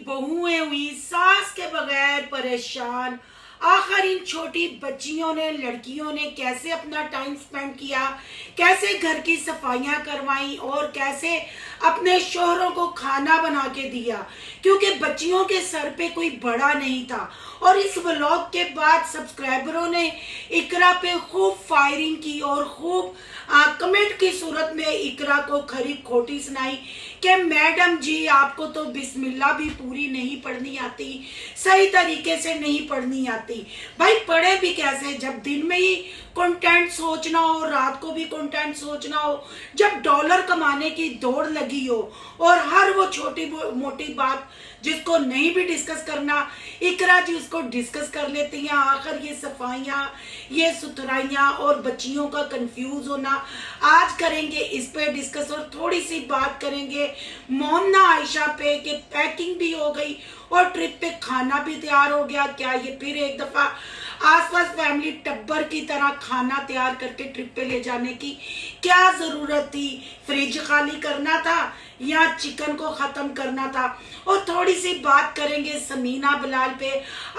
बहुएं हुई सास के बगैर परेशान। आखिर इन छोटी बच्चियों ने, लड़कियों ने कैसे अपना टाइम स्पेंड किया, कैसे घर की सफाइयां करवाई और कैसे अपने शोहरों को खाना बना के दिया, क्योंकि बच्चियों के सर पे कोई बड़ा नहीं था। और इस व्लॉग के बाद सब्सक्राइबरों ने इकरा पे खूब फायरिंग की और खूब कमेंट की सूरत में इकरा को खरी खोटी सुनाई कि मैडम जी आपको तो बिस्मिल्लाह भी पूरी नहीं पढ़नी आती, सही तरीके से नहीं पढ़नी आती। भाई पढ़े भी कैसे जब दिन में ही कंटेंट सोचना हो, रात को भी कंटेंट सोचना हो, जब डॉलर कमाने की दौड़ लगी हो और हर वो छोटी मोटी बात जिसको नहीं भी डिस्कस करना इकरा जी उसको डिस्कस कर लेती हैं। आखिर ये सफाइयाँ, ये सुथराइयाँ और बच्चियों का कंफ्यूज होना आज करेंगे इस पे डिस्कस। और थोड़ी सी बात करेंगे मोहन्ना आयशा पे कि पैकिंग भी हो गई और ट्रिप पे खाना भी तैयार हो गया। क्या ये फिर एक दफा आसपास फैमिली टब्बर की तरह खाना तैयार करके ट्रिप पे ले जाने की क्या जरूरत थी? फ्रिज खाली करना था या चिकन को खत्म करना था? और थोड़ी सी बात करेंगे समीना बिलाल पे।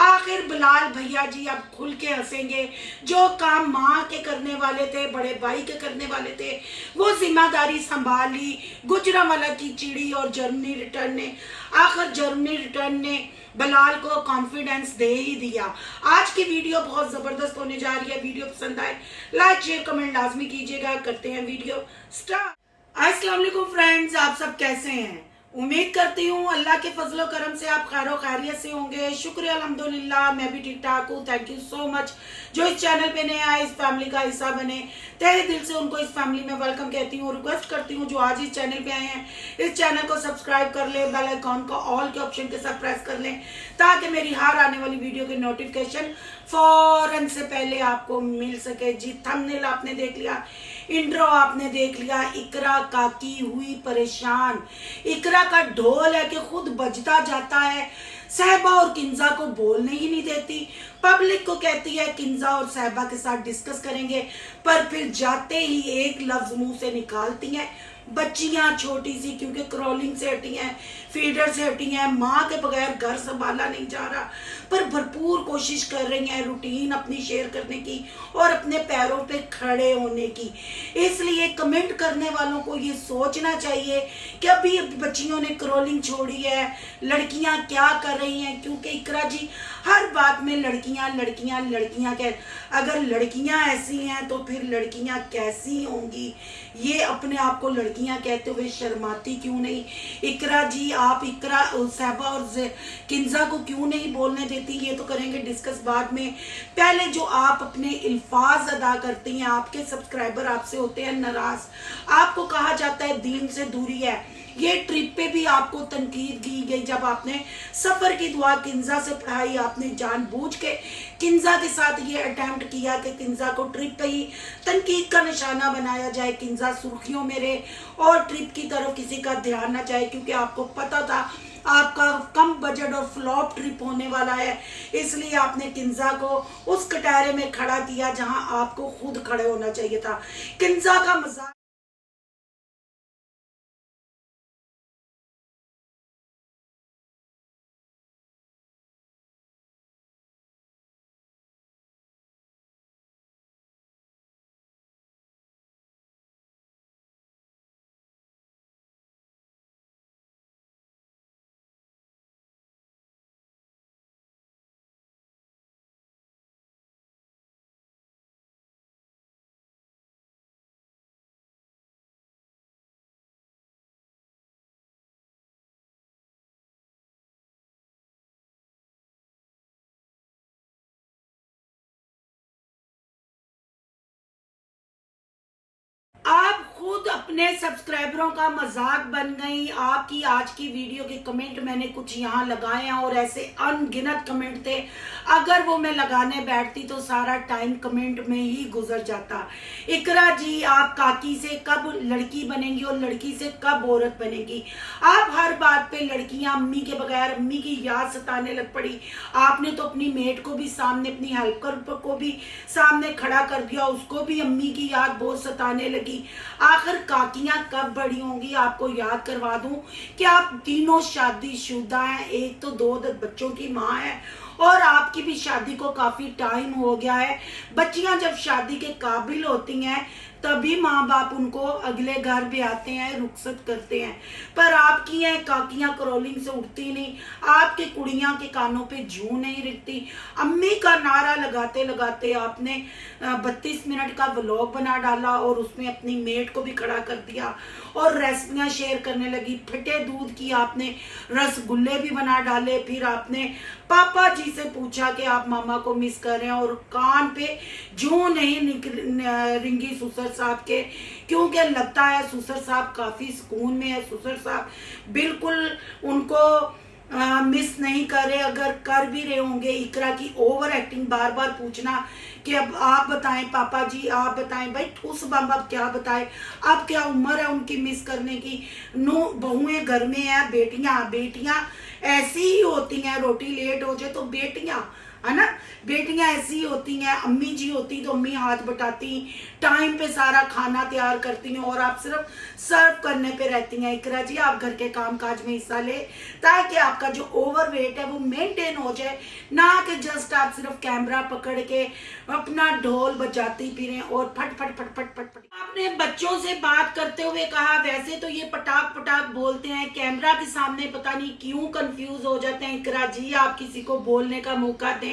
आखिर बिलाल भैया जी अब खुल के हंसेंगे। जो काम माँ के करने वाले थे, बड़े भाई के करने वाले थे, वो जिम्मेदारी संभाल ली गुजरांवाला की चिड़ी और जर्मनी रिटर्न ने। आखिर जर्मनी रिटर्न ने बिलाल को कॉन्फिडेंस दे ही दिया। आज की वीडियो बहुत जबरदस्त होने जा रही है। वीडियो पसंद आए लाइक शेयर कमेंट लाजमी कीजिएगा। करते हैं वीडियो स्टार्ट। अस्सलाम वालेकुम फ्रेंड्स, आप सब कैसे हैं? उम्मीद करती हूँ अल्लाह के फजलो करम से आप खैरो खैरियत से होंगे। शुक्र अल्हम्दुलिल्लाह मैं भी ठीक ठाक हूँ। थैंक यू सो मच जो इस चैनल पे नए आए, इस फैमिली का हिस्सा बने। तहे दिल से उनको इस फैमिली में वेलकम कहती हूँ। रिक्वेस्ट करती हूँ जो आज इस चैनल पे आए हैं इस चैनल को सब्सक्राइब कर ले, बेल आइकॉन को ऑल के ऑप्शन के साथ प्रेस कर लें ताकि मेरी हर आने वाली वीडियो के नोटिफिकेशन फौरन से पहले आपको मिल सके। जी थंबनेल आपने देख लिया, इंट्रो आपने देख लिया। इकरा काकी हुई परेशान। इकरा का ढोल है कि खुद बजता जाता है, सहबा और किंजा को बोलने ही नहीं देती। पब्लिक को कहती है किंजा और सहबा के साथ डिस्कस करेंगे, पर फिर जाते ही एक लफ्ज मुंह से निकालती हैं। बच्चियां छोटी सी क्योंकि क्रॉलिंग से हटी हैं, फीडर से हटी हैं, माँ के बगैर घर संभाला नहीं जा रहा, पर भरपूर कोशिश कर रही हैं रूटीन अपनी शेयर करने की और अपने पैरों पे खड़े होने की। इसलिए कमेंट करने वालों को ये सोचना चाहिए कि अभी बच्चियों ने क्रॉलिंग छोड़ी है, लड़कियां क्या कर रही हैं, क्योंकि इकरा जी हर बात में लड़कियां लड़कियां लड़कियां कह। अगर लड़कियां ऐसी हैं तो फिर लड़कियां कैसी होंगी? ये अपने आप को लड़कियां कहते हुए शर्माती क्यों नहीं? इकरा जी आप इकरा सहबा और किंजा को क्यों नहीं बोलने देती? ये तो करेंगे डिस्कस बाद में। पहले जो आप अपने अल्फाज अदा करती हैं, आपके सब्सक्राइबर आपसे होते हैं नाराज, आपको कहा जाता है दीन से दूरी है। ये ट्रिप पे भी आपको तनकीद की गई जब आपने सफर की दुआ किंजा से पढ़ाई। आपने जानबूझ के किंजा के साथ ये अटेम्प्ट किया कि किंजा को ट्रिप पे ही तनकीद का निशाना बनाया जाए, किंजा सुर्खियों में रहे और ट्रिप की तरफ किसी का ध्यान ना जाए, क्योंकि आपको पता था आपका कम बजट और फ्लॉप ट्रिप होने वाला है। इसलिए आपने किंजा को उस कटारे में खड़ा किया जहां आपको खुद खड़े होना चाहिए था। किंजा का मजाक आप खुद अपने सब्सक्राइबरों का मजाक बन गई। आपकी आज की वीडियो के कमेंट मैंने कुछ यहाँ लगाए हैं और ऐसे अनगिनत कमेंट थे, अगर वो मैं लगाने बैठती तो सारा टाइम कमेंट में ही गुजर जाता। इकरा जी आप काकी से कब लड़की बनेंगी और लड़की से कब औरत बनेगी? आप हर बात पे लड़कियां अम्मी के बगैर अम्मी की याद सताने लग पड़ी। आपने तो अपनी मेट को भी सामने, अपनी हेल्पर को भी सामने खड़ा कर दिया, उसको भी अम्मी की याद बहुत सताने लगी। आखिर काकियां कब बड़ी होंगी। आपको याद करवा दूं कि आप तीनों शादीशुदा हैं, एक तो 2 बच्चों की माँ है और आपकी भी शादी को काफी टाइम हो गया है। बच्चियां जब शादी के काबिल होती हैं तभी माँ बाप उनको अगले घर भी आते हैं, रुखसत करते हैं। पर आपकी हैं काकियां क्रोलिंग से उठती नहीं, आपकी कुड़ियां के कानों पे जूं नहीं रिकती। अम्मी का नारा लगाते लगाते आपने 32 मिनट का व्लॉग बना डाला और उसमें अपनी मेट को भी खड़ा कर दिया और रेसिपियां शेयर करने लगी। फटे दूध की आपने रसगुल्ले भी बना डाले। फिर आपने पापा जी से पूछा कि आप मामा को मिस कर रहे हैं और कान पे जूं नहीं रिंगी ससुर साहब के, क्योंकि लगता है ससुर साहब काफी सुकून में है। ससुर साहब बिल्कुल उनको मिस नहीं कर रहे। अगर कर भी रहे होंगे, इकरा की ओवर एक्टिंग, बार बार पूछना कि अब आप बताएं पापा जी, आप बताएं भाई, ठूस बम अब क्या बताएं, अब क्या उम्र है उनकी मिस करने की। नो बहुएं घर में है, बेटियां ऐसी ही होती हैं। रोटी लेट हो जाए तो बेटियां, है ना, बेटियां ऐसी होती हैं। अम्मी जी होती तो अम्मी हाथ बटाती, टाइम पे सारा खाना तैयार करती हैं और आप सिर्फ सर्व करने पे रहती हैं। इकरा जी आप घर के काम काज में हिस्सा ले ताकि आपका जो ओवर वेट है वो मेंटेन हो जाए, ना कि जस्ट आप सिर्फ कैमरा पकड़ के अपना ढोल बजाती फिरें और फट फट फट फट फट फट। आपने बच्चों से बात करते हुए कहा वैसे तो ये पटाख पटाख बोलते हैं, कैमरा के सामने पता नहीं क्यों कंफ्यूज हो जाते हैं। इकरा जी आप किसी को बोलने का मौका दें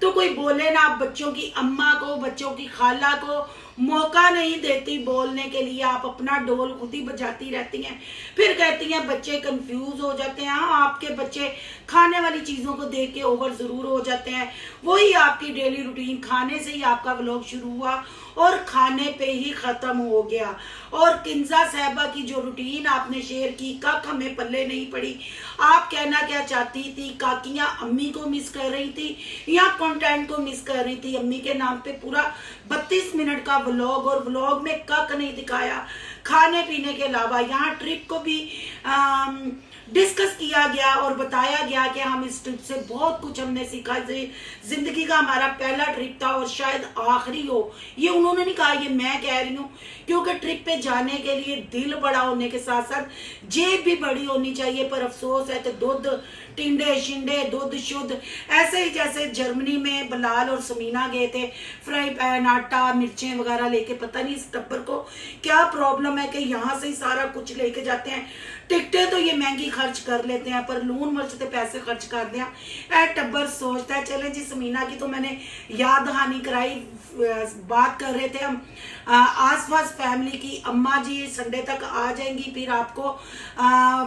तो कोई बोले ना। आप बच्चों की अम्मा को, बच्चों की खाला को मौका नहीं देती बोलने के लिए, आप अपना ढोल खुद ही बजाती रहती हैं। फिर कहती हैं बच्चे कंफ्यूज हो जाते हैं। हाँ, आपके बच्चे खाने वाली चीजों को देख के ओवर जरूर हो जाते हैं। वही आपकी डेली रूटीन, खाने से ही आपका व्लॉग शुरू हुआ और खाने पे ही खत्म हो गया। और किंजा साहबा की जो रूटीन आपने शेयर की, कक हमें पल्ले नहीं पड़ी। आप कहना क्या चाहती थी, काकियां अम्मी को मिस कर रही थी या कंटेंट को मिस कर रही थी। अम्मी के नाम पे पूरा 32 मिनट का व्लॉग और व्लॉग में कक नहीं दिखाया खाने पीने के अलावा। यहाँ ट्रिप को भी डिस्कस किया गया और बताया गया कि हम इस ट्रिप से बहुत कुछ हमने सीखा। जिंदगी का हमारा पहला ट्रिप था और शायद आखिरी हो। ये उन्होंने नहीं कहा, ये मैं कह रही हूँ, क्योंकि ट्रिप पे जाने के लिए दिल बड़ा होने के साथ साथ जेब भी बड़ी होनी चाहिए। पर अफसोस है तो दूध टिंडे शिंडे, दूध शुद्ध, ऐसे ही जैसे जर्मनी में बलाल और समीना गए थे, फ्राई पैन, आटा, मिर्चें वगैरह लेके। पता नहीं इस टब्बर को क्या प्रॉब्लम है कि यहाँ से ही सारा कुछ लेके जाते हैं। टिकटें तो ये महंगी खर्च कर लेते हैं पर लून मिर्च से पैसे खर्च कर दिया। ऐ टब्बर सोचता है। चले जी, समीना की तो मैंने याद दहानी कराई। बात कर रहे थे हम आसपास फैमिली की। अम्मा जी संडे तक आ जाएंगी, फिर आपको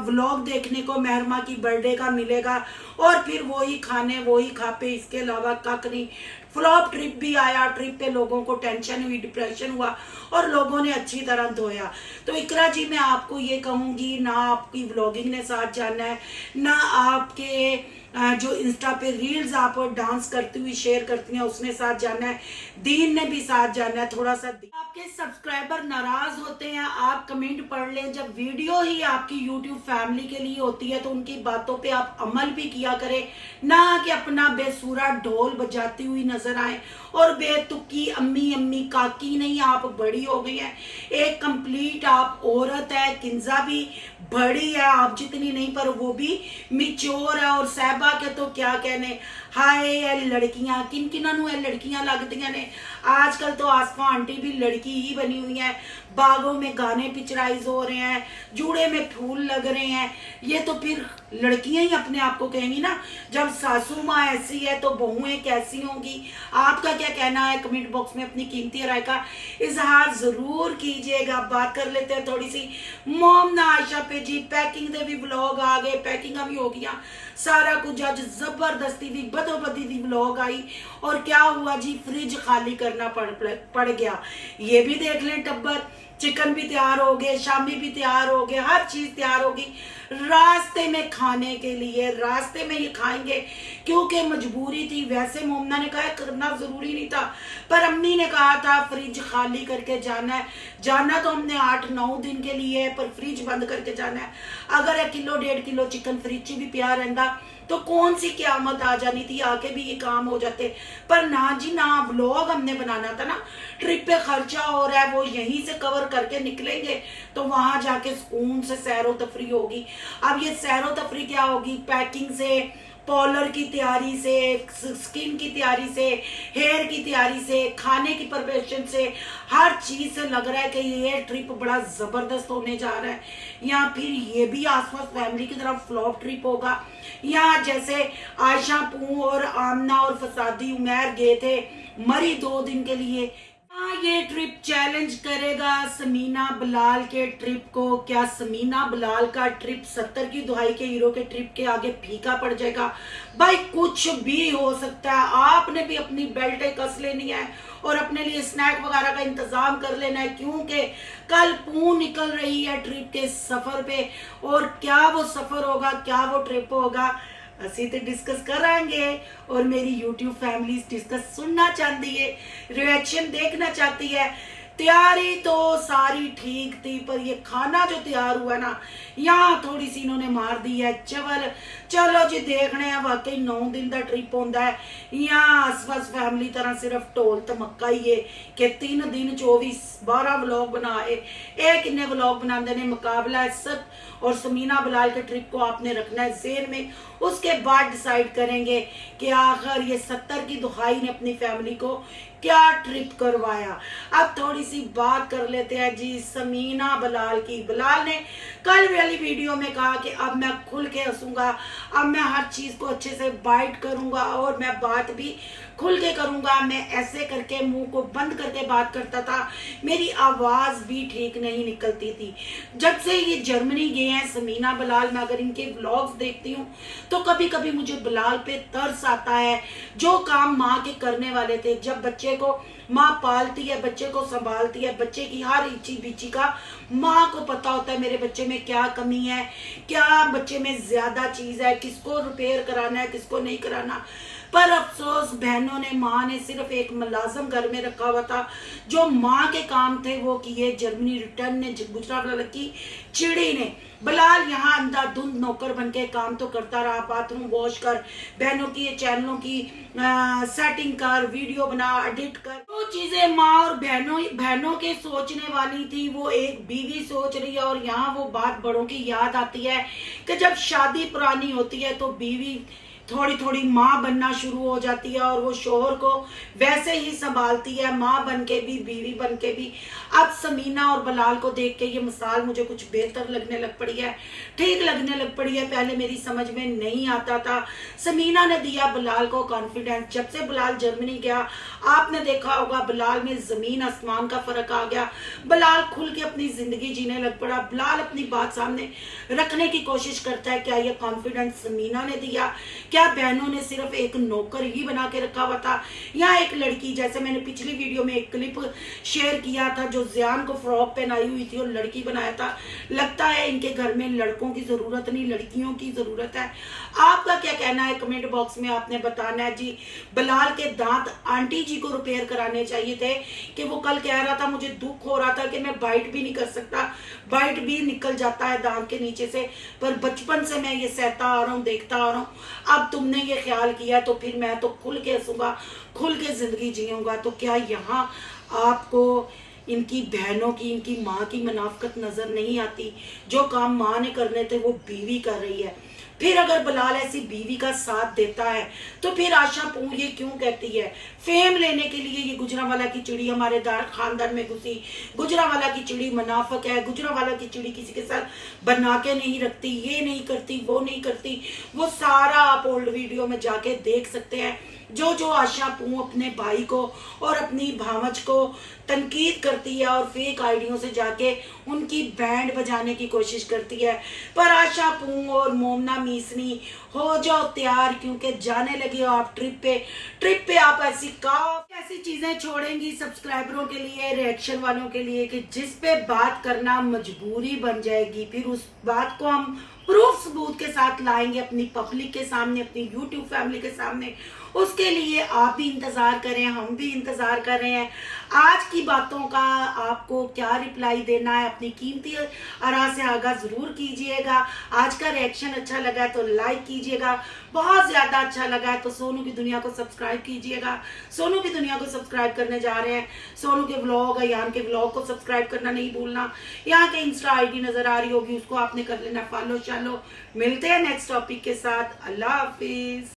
व्लॉग देखने को महरमा की बर्थडे का मिलेगा और फिर वही खाने वही खापे, इसके अलावा कक नहीं। फ्लॉप ट्रिप भी आया, ट्रिप पे लोगों को टेंशन हुई, डिप्रेशन हुआ और लोगों ने अच्छी तरह धोया। तो इकरा जी मैं आपको ये कहूँगी, ना आपकी व्लॉगिंग ने साथ जाना है, ना आपके जो इंस्टा पे रील्स आप डांस करती हुई शेयर करती हैं उसने साथ जाना है, दीन ने भी साथ जाना है। थोड़ा सा आपके सब्सक्राइबर नाराज होते हैं, आप कमेंट पढ़ लें। जब वीडियो ही आपकी यूट्यूब फैमिली के लिए होती है तो उनकी बातों पे आप अमल भी किया करें, ना कि अपना बेसुरा ढोल बजाती हुई नजर आए और बेतुकी अम्मी अम्मी काकी नहीं। आप बड़ी हो गई हैं, एक कंप्लीट आप औरत है। किंजा भी बड़ी है, आप जितनी नहीं पर वो भी मिच्योर है। और साहबा के तो क्या कहने, हाय लड़कियां, किन किन्हों लड़कियां लगदियां ने। आजकल तो आसफा आंटी भी लड़की ही बनी हुई है। बागों में गाने पिक्चराइज हो रहे हैं, जूड़े में फूल लग रहे हैं। ये तो फिर लड़कियां ही अपने आप को कहेंगी ना। जब सासू माँ ऐसी है तो बहुएं कैसी होंगी। आपका क्या कहना है कमेंट बॉक्स में अपनी कीमती राय का इजहार जरूर कीजिएगा। बात कर लेते हैं थोड़ी सी मोमना आयशा पे जी। पैकिंग दे भी व्लॉग आ गए, पैकिंग भी हो गया, सारा कुछ अज जबरदस्ती दी बदोबदी दी व्लॉग आई। और क्या हुआ जी, फ्रिज खाली करना पड़ गया। ये भी देख लें टब्बर, चिकन भी तैयार हो गए, शामी भी तैयार हो गए, हर चीज तैयार होगी रास्ते में खाने के लिए। रास्ते में ये खाएंगे क्योंकि मजबूरी थी। वैसे मोमना ने कहा करना जरूरी नहीं था, पर अम्मी ने कहा था फ्रिज खाली करके जाना है। जाना तो हमने 8-9 दिन के लिए है, पर फ्रिज बंद करके जाना है। अगर 1 किलो 1.5 किलो चिकन फ्रिज भी प्यार रहता तो कौन सी क्यामत आ जानी थी, आके भी ये काम हो जाते। पर ना जी ना, व्लॉग हमने बनाना था ना। ट्रिप पे खर्चा हो रहा है वो यहीं से कवर करके निकलेंगे तो वहां जाके सुकून से सैरो तफरी होगी। अब ये सैरो तफरी क्या होगी, पैकिंग से, पार्लर की तैयारी से, स्किन की तैयारी से, हेयर की तैयारी से, खाने की प्रिपरेशन से, हर चीज से लग रहा है कि ये ट्रिप बड़ा जबरदस्त होने जा रहा है। या फिर ये भी आसपास फैमिली की तरफ फ्लॉप ट्रिप होगा, या जैसे आयशा पू और आमना और फसादी उमैर गए थे मरी 2 दिन के लिए। ये ट्रिप चैलेंज करेगा समीना बलाल के ट्रिप को। क्या समीना बलाल का ट्रिप 70 की दुहाई के हीरो के ट्रिप के आगे फीका पड़ जाएगा? भाई कुछ भी हो सकता है। आपने भी अपनी बेल्ट कस लेनी है और अपने लिए स्नैक वगैरह का इंतजाम कर लेना है, क्योंकि कल पू निकल रही है ट्रिप के सफर पे। और क्या वो सफर होगा, क्या वो ट्रिप होगा, ਅਸੀਂ ਤੇ डिस्कस करांगे। और मेरी YouTube फैमिली डिस्कस सुनना चाहती है, रिएक्शन देखना चाहती है। तैयारी तो सारी ठीक थी, पर ये खाना जो तैयार हुआ ना, यहाँ थोड़ी सी इन्होंने मार दी है चवल। चलो जी देखने हैं, वाकई 9 दिन का ट्रिप होता है। यहाँ आसपास फैमिली तरह सिर्फ ढोल धमका ही है कि 3 दिन 24-12 व्लॉग बनाए। एक इन्ने व्लॉग बनाते ने, मुकाबला है सब। और समीना बलाल के ट्रिप को आपने रखना है ज़हन में। उसके बाद डिसाइड करेंगे कि आखिर ये 70 की दुहाई ने अपनी फैमिली को क्या ट्रिप करवाया। अब थोड़ी सी बात कर लेते हैं जी समीना बलाल की। बलाल ने कल वाली वीडियो में कहा कि अब मैं खुल के हंसूंगा, अब मैं हर चीज को अच्छे से बाइट करूंगा और मैं बात भी खुल के करूंगा। मैं ऐसे करके मुंह को बंद करके बात करता था, मेरी आवाज भी ठीक नहीं निकलती थी। जब से ये जर्मनी गए हैं समीना बलाल, मैं अगर इनके व्लॉग्स देखती हूँ तो कभी कभी मुझे बलाल पे तरस आता है। जो काम माँ के करने वाले थे, जब बच्चे को माँ पालती है, बच्चे को संभालती है, बच्चे की हर इच्छी बीची का माँ को पता होता है मेरे बच्चे में क्या कमी है, क्या बच्चे में ज्यादा चीज है, किसको रिपेयर कराना है, किसको नहीं कराना। पर अफसोस बहनों ने, माँ ने सिर्फ एक मुलाजम घर में रखा हुआ था, जो माँ के काम थे वो किए जर्मनी रिटर्न ने, गुजरात की चिड़ी ने। बलाल यहाँ अंधाधुंध नौकर बन के काम तो करता रहा, बाथरूम वॉश कर, बहनों की चैनलों की सेटिंग कर, वीडियो बना, एडिट कर। वो चीजें माँ और बहनों के सोचने वाली थी, वो एक बीवी सोच रही है। और यहाँ वो बात बड़ों की याद आती है कि जब शादी पुरानी होती है तो बीवी थोड़ी थोड़ी माँ बनना शुरू हो जाती है और वो शोहर को वैसे ही संभालती है, माँ बन के भी, बीवी बन के भी। अब समीना और बलाल को देख के ये मिसाल मुझे कुछ बेहतर लगने लग पड़ी है, ठीक लगने लग पड़ी है। पहले मेरी समझ में नहीं आता था। समीना ने दिया बलाल को कॉन्फिडेंस। जब से बलाल जर्मनी गया, आपने देखा होगा बलाल में जमीन आसमान का फर्क आ गया। बलाल खुल के अपनी जिंदगी जीने लग पड़ा। बलाल अपनी बात सामने रखने की कोशिश करता है। क्या ये कॉन्फिडेंस समीना ने दिया? क्या बहनों ने सिर्फ एक नौकर ही बना के रखा हुआ था? या एक लड़की, जैसे मैंने पिछली वीडियो में एक क्लिप शेयर किया था जो जियान को फ्रॉक पहनाई हुई थी और लड़की बनाया था। लगता है इनके घर में लड़कों की जरूरत नहीं, लड़कियों की जरूरत है। आपका क्या कहना है कमेंट बॉक्स में आपने बताना है जी। बलाल के दांत आंटी जी को रिपेयर कराने चाहिए थे कि वो कल कह रहा था मुझे दुख हो रहा था कि मैं बाइट भी नहीं कर सकता, बाइट भी निकल जाता है दांत के नीचे से। पर बचपन से मैं ये सहता आ रहा हूँ, देखता आ रहा हूँ, अब तुमने ये ख्याल किया तो फिर मैं तो खुल के हंसूंगा, खुल के जिंदगी जीऊंगा। तो क्या यहाँ आपको इनकी बहनों की, इनकी माँ की मुनाफकत नजर नहीं आती? जो काम माँ ने करने थे वो बीवी कर रही है। फिर अगर बलाल ऐसी बीवी का साथ देता है तो फिर आशा पू ये क्यों कहती है फेम लेने के लिए ये गुजरावाला की चिड़ी हमारे खानदान में घुसी, गुजरावाला की चिड़ी मुनाफिक है, गुजरावाला की चिड़ी किसी के साथ बना के नहीं रखती, ये नहीं करती, वो नहीं करती। वो सारा आप ओल्ड वीडियो में जाके देख सकते हैं। जो जो आशा पू अपने भाई को और अपनी भावज को तनकीद करती है और फेक आइडियों से जाके उनकी बैंड बजाने की कोशिश करती है। पर आशा पू और मोमना मीसनी हो जाओ तैयार, क्योंकि जाने लगे हो आप ट्रिप पे आप ऐसी चीजें छोड़ेंगी सब्सक्राइबरों के लिए, रिएक्शन वालों के लिए, कि जिस पे बात करना मजबूरी बन जाएगी। फिर उस बात को हम प्रूफ सबूत के साथ लाएंगे अपनी पब्लिक के सामने, अपनी यूट्यूब फैमिली के सामने। उसके लिए आप भी इंतज़ार करें, हम भी इंतज़ार कर रहे हैं। आज की बातों का आपको क्या रिप्लाई देना है, अपनी कीमती आरा से आगाह ज़रूर कीजिएगा। आज का रिएक्शन अच्छा लगा है तो लाइक कीजिएगा, बहुत ज़्यादा अच्छा लगा है तो सोनू की दुनिया को सब्सक्राइब कीजिएगा। सोनू की दुनिया को सब्सक्राइब करने जा रहे हैं, सोनू के व्लॉग, अयान के व्लॉग को सब्सक्राइब करना नहीं भूलना। यहाँ के इंस्टा आईडी नज़र आ रही होगी, उसको आपने कर लेना फॉलो। चलो मिलते हैं नेक्स्ट टॉपिक के साथ। अल्लाह हाफिज।